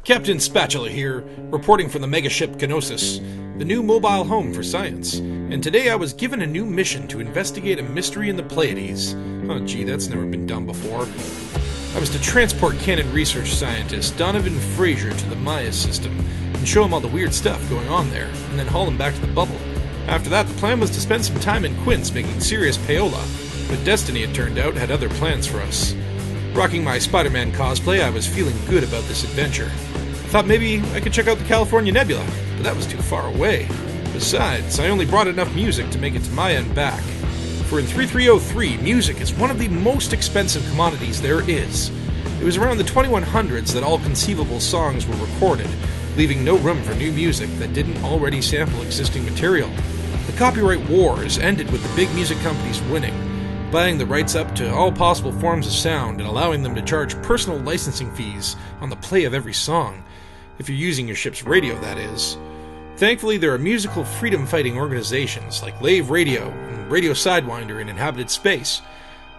Captain Spatula here, reporting from the megaship Gnosis, the new mobile home for science, and today I was given a new mission to investigate a mystery in the Pleiades. Oh gee, that's never been done before. I was to transport Canonn research scientist Donovan Fraser to the Maya system, and show him all the weird stuff going on there, and then haul him back to the bubble. After that, the plan was to spend some time in Quince making serious payola, but destiny, it turned out, had other plans for us. Rocking my Spider-Man cosplay, I was feeling good about this adventure. I thought maybe I could check out the California Nebula, but that was too far away. Besides, I only brought enough music to make it to Maya and back. For in 3303, music is one of the most expensive commodities there is. It was around the 2100s that all conceivable songs were recorded, leaving no room for new music that didn't already sample existing material. The copyright wars ended with the big music companies winning, buying the rights up to all possible forms of sound and allowing them to charge personal licensing fees on the play of every song, if you're using your ship's radio, that is. Thankfully, there are musical freedom-fighting organizations like Lave Radio and Radio Sidewinder in inhabited space,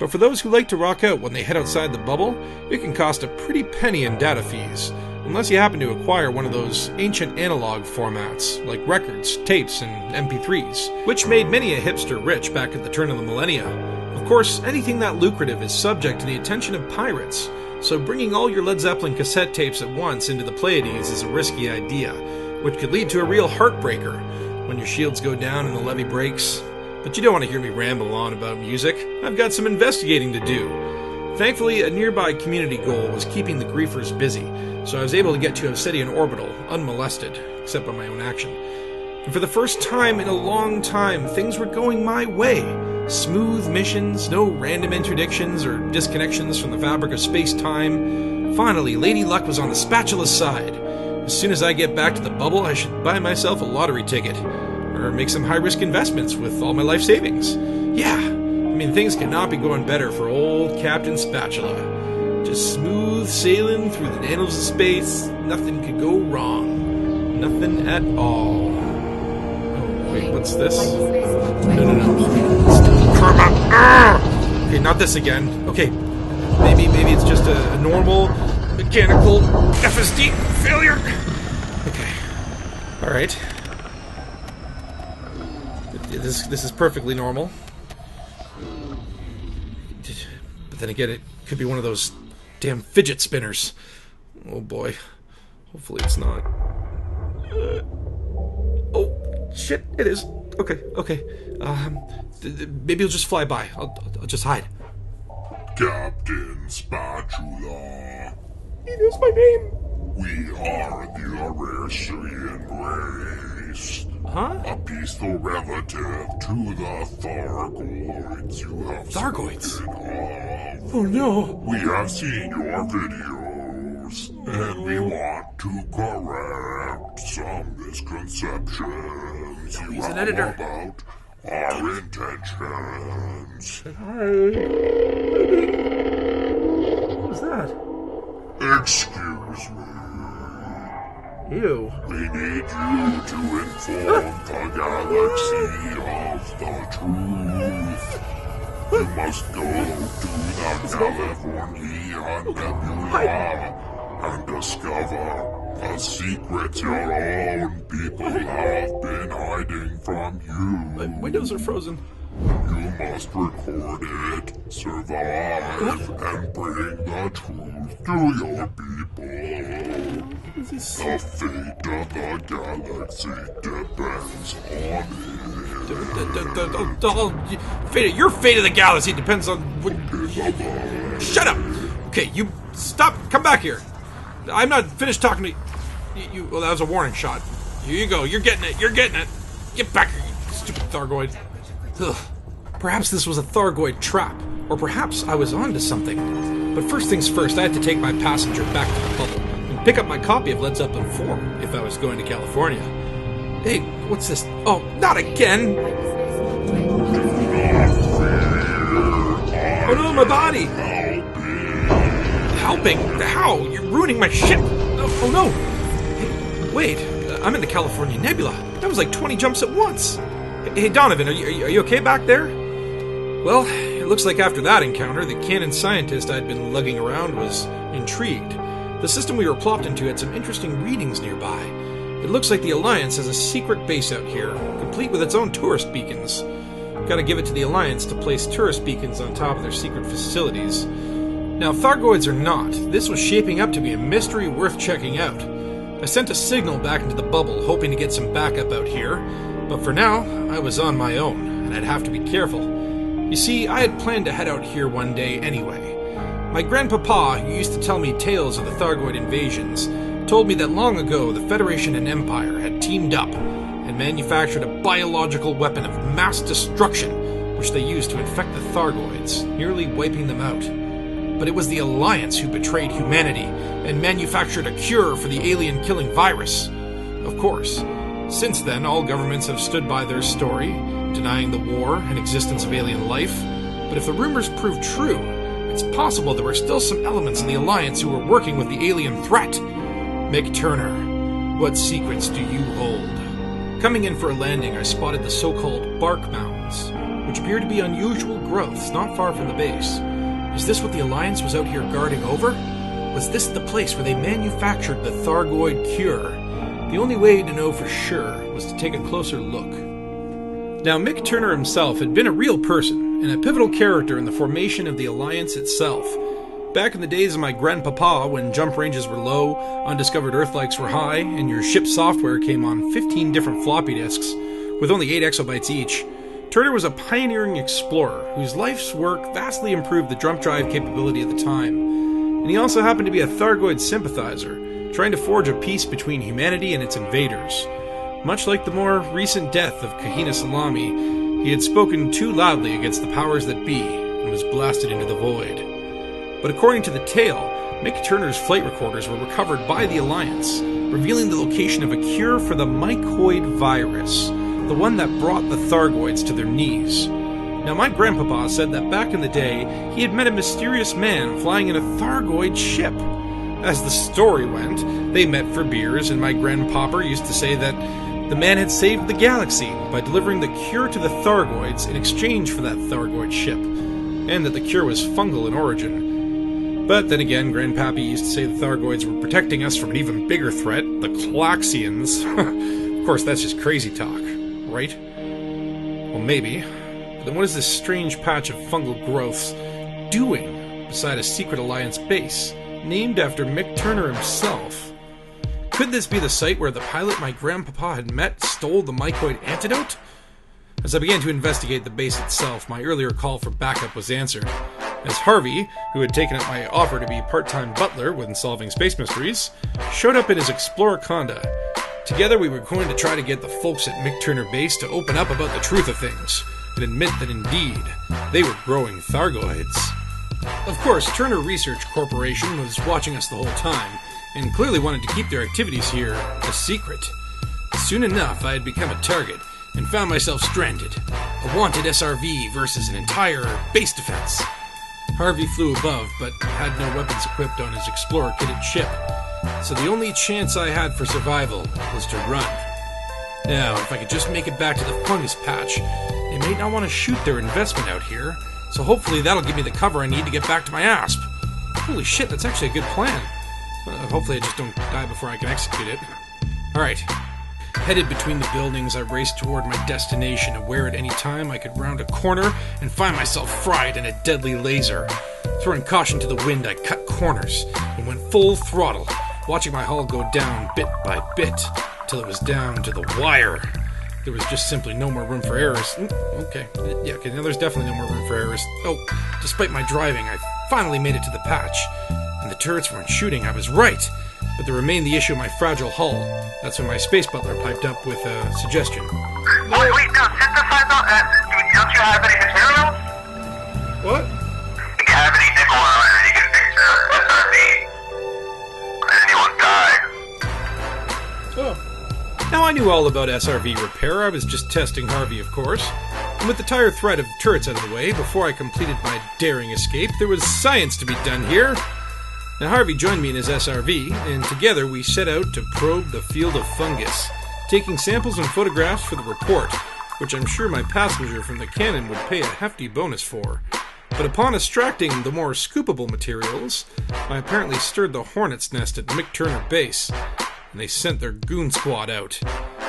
but for those who like to rock out when they head outside the bubble, it can cost a pretty penny in data fees, unless you happen to acquire one of those ancient analog formats, like records, tapes, and MP3s, which made many a hipster rich back at the turn of the millennia. Of course, anything that lucrative is subject to the attention of pirates, so bringing all your Led Zeppelin cassette tapes at once into the Pleiades is a risky idea, which could lead to a real heartbreaker when your shields go down and the levee breaks. But you don't want to hear me ramble on about music. I've got some investigating to do. Thankfully, a nearby community goal was keeping the griefers busy, so I was able to get to Obsidian Orbital unmolested, except by my own action. And for the first time in a long time, things were going my way. Smooth missions, no random interdictions or disconnections from the fabric of space-time. Finally, Lady Luck was on the Spatula's side. As soon as I get back to the bubble, I should buy myself a lottery ticket, or make some high-risk investments with all my life savings. Yeah, I mean, things could not be going better for old Captain Spatula. Just smooth sailing through the annals of space. Nothing could go wrong. Nothing at all. Oh, wait, what's this? No. Okay, not this again. Okay, maybe it's just a normal mechanical FSD failure. Okay, all right. This is perfectly normal. But then again, it could be one of those damn fidget spinners. Oh boy. Hopefully it's not. Oh shit! It is. Okay. Maybe it'll just fly by. I'll just hide. Captain Spatula. It is my name. We are the Aresian race. Huh? A peaceful relative to the thargoids you have Thargoids? spoken of. Oh no. We have seen your videos, and we want to correct some misconceptions you He's an have editor. about our intentions. What was that? Excuse me. Ew. We need you to inform the galaxy of the truth. You must go to the California Nebula and discover the secrets your own people have been hiding from My you. windows are frozen. You must record it, survive, and bring the truth to your people. The fate of the galaxy depends on it. Your fate of the galaxy depends on what... Shut up! Okay, you stop. Come back here. I'm not finished talking to you. Well, that was a warning shot. Here you go. You're getting it. Get back here, you stupid Thargoid. Ugh. Perhaps this was a Thargoid trap, or perhaps I was onto something. But first things first, I had to take my passenger back to the bubble and pick up my copy of Led Zeppelin 4 if I was going to California. Hey, what's this? Oh, not again! Oh no, my body! Helping? How? You're ruining my ship! Oh no! Hey, wait, I'm in the California Nebula. That was like 20 jumps at once. Hey, Donovan, are you okay back there? Well, it looks like after that encounter, the Canonn scientist I'd been lugging around was intrigued. The system we were plopped into had some interesting readings nearby. It looks like the Alliance has a secret base out here, complete with its own tourist beacons. Gotta give it to the Alliance to place tourist beacons on top of their secret facilities. Now, thargoids or not, this was shaping up to be a mystery worth checking out. I sent a signal back into the bubble, hoping to get some backup out here, but for now, I was on my own, and I'd have to be careful. You see, I had planned to head out here one day anyway. My grandpapa, who used to tell me tales of the Thargoid invasions, told me that long ago the Federation and Empire had teamed up and manufactured a biological weapon of mass destruction, which they used to infect the Thargoids, nearly wiping them out. But it was the Alliance who betrayed humanity and manufactured a cure for the alien-killing virus. Of course, since then all governments have stood by their story, denying the war and existence of alien life. But if the rumors prove true, it's possible there were still some elements in the Alliance who were working with the alien threat. Mick Turner, what secrets do you hold? Coming in for a landing, I spotted the so-called bark mounds, which appear to be unusual growths not far from the base. Is this what the Alliance was out here guarding over? Was this the place where they manufactured the Thargoid cure? The only way to know for sure was to take a closer look. Now, Mick Turner himself had been a real person and a pivotal character in the formation of the Alliance itself. Back in the days of my grandpapa, when jump ranges were low, undiscovered Earthlikes were high, and your ship's software came on 15 different floppy disks, with only 8 exabytes each, Turner was a pioneering explorer whose life's work vastly improved the jump drive capability at the time. And he also happened to be a Thargoid sympathizer, trying to forge a peace between humanity and its invaders. Much like the more recent death of Kahina Salami, he had spoken too loudly against the powers that be and was blasted into the void. But according to the tale, Mick Turner's flight recorders were recovered by the Alliance, revealing the location of a cure for the mycoid virus, the one that brought the Thargoids to their knees. Now, my grandpapa said that back in the day, he had met a mysterious man flying in a Thargoid ship. As the story went, they met for beers, and my grandpapa used to say that the man had saved the galaxy by delivering the cure to the Thargoids in exchange for that Thargoid ship, and that the cure was fungal in origin. But then again, Grandpappy used to say the Thargoids were protecting us from an even bigger threat, the Claxians. Of course, that's just crazy talk, right? Well, maybe. But then what is this strange patch of fungal growths doing beside a secret Alliance base, named after Mick Turner himself? Could this be the site where the pilot my grandpapa had met stole the mycoid antidote? As I began to investigate the base itself, my earlier call for backup was answered, as Harvey, who had taken up my offer to be part-time butler when solving space mysteries, showed up in his Explorer Conda. Together we were going to try to get the folks at Mick Turner Base to open up about the truth of things, and admit that indeed, they were growing Thargoids. Of course, Turner Research Corporation was watching us the whole time, and clearly wanted to keep their activities here a secret. Soon enough, I had become a target, and found myself stranded. A wanted SRV versus an entire base defense. Harvey flew above, but had no weapons equipped on his Explorer-kitted ship, so the only chance I had for survival was to run. Now, if I could just make it back to the fungus patch, they may not want to shoot their investment out here, so hopefully that'll give me the cover I need to get back to my asp. Holy shit, that's actually a good plan. Hopefully I just don't die before I can execute it. Alright. Headed between the buildings, I raced toward my destination, aware at any time I could round a corner and find myself fried in a deadly laser. Throwing caution to the wind, I cut corners and went full throttle, watching my hull go down bit by bit, till it was down to the wire. There was just simply no more room for errors. Okay, now there's definitely no more room for errors. Oh, despite my driving, I finally made it to the patch. And the turrets weren't shooting, I was right. But there remained the issue of my fragile hull. That's when my space butler piped up with a suggestion. Wait, no, synthesizer, don't you have any materials? What? Do you have any nickel or you can fix SRV? Did anyone die? Oh. Now I knew all about SRV repair, I was just testing Harvey, of course. And with the dire threat of turrets out of the way, before I completed my daring escape, there was science to be done here. Now Harvey joined me in his SRV, and together we set out to probe the field of fungus, taking samples and photographs for the report, which I'm sure my passenger from the Canonn would pay a hefty bonus for. But upon extracting the more scoopable materials, I apparently stirred the hornet's nest at Mick Turner Base, and they sent their goon squad out.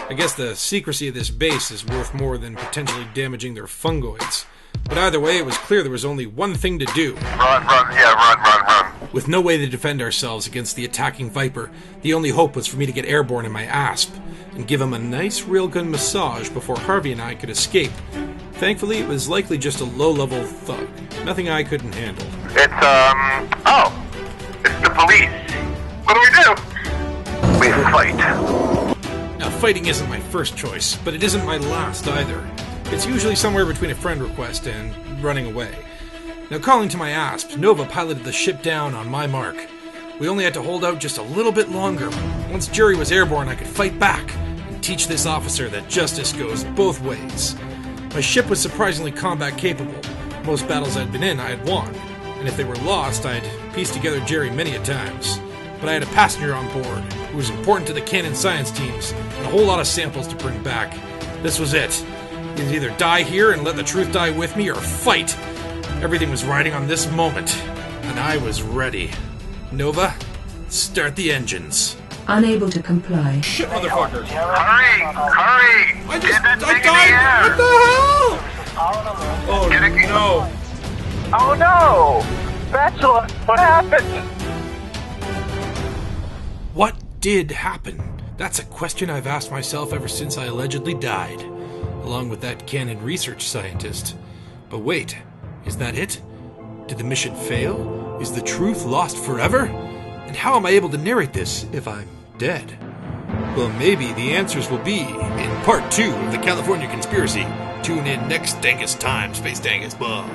I guess the secrecy of this base is worth more than potentially damaging their fungoids. But either way, it was clear there was only one thing to do. Run. With no way to defend ourselves against the attacking Viper, the only hope was for me to get airborne in my ASP and give him a nice railgun massage before Harvey and I could escape. Thankfully, it was likely just a low-level thug. Nothing I couldn't handle. It's the police. What do? We fight. Now, fighting isn't my first choice, but it isn't my last either. It's usually somewhere between a friend request and running away. Now, calling to my ASP, Nova piloted the ship down on my mark. We only had to hold out just a little bit longer. Once Jerry was airborne, I could fight back and teach this officer that justice goes both ways. My ship was surprisingly combat capable. Most battles I'd been in, I had won. And if they were lost, I'd pieced together Jerry many a times. But I had a passenger on board who was important to the Canonn science teams and a whole lot of samples to bring back. This was it. You'd either die here and let the truth die with me, or fight. Everything was riding on this moment, and I was ready. Nova, start the engines. Unable to comply. Shit, motherfucker! Hurry! I Get died! What the hell? Oh no! Oh no! Spatula, what happened? What did happen? That's a question I've asked myself ever since I allegedly died, along with that Canonn research scientist. But wait, is that it? Did the mission fail? Is the truth lost forever? And how am I able to narrate this if I'm dead? Well, maybe the answers will be in part 2 of the California Conspiracy. Tune in next Dangus time, Space Dangus. Bye.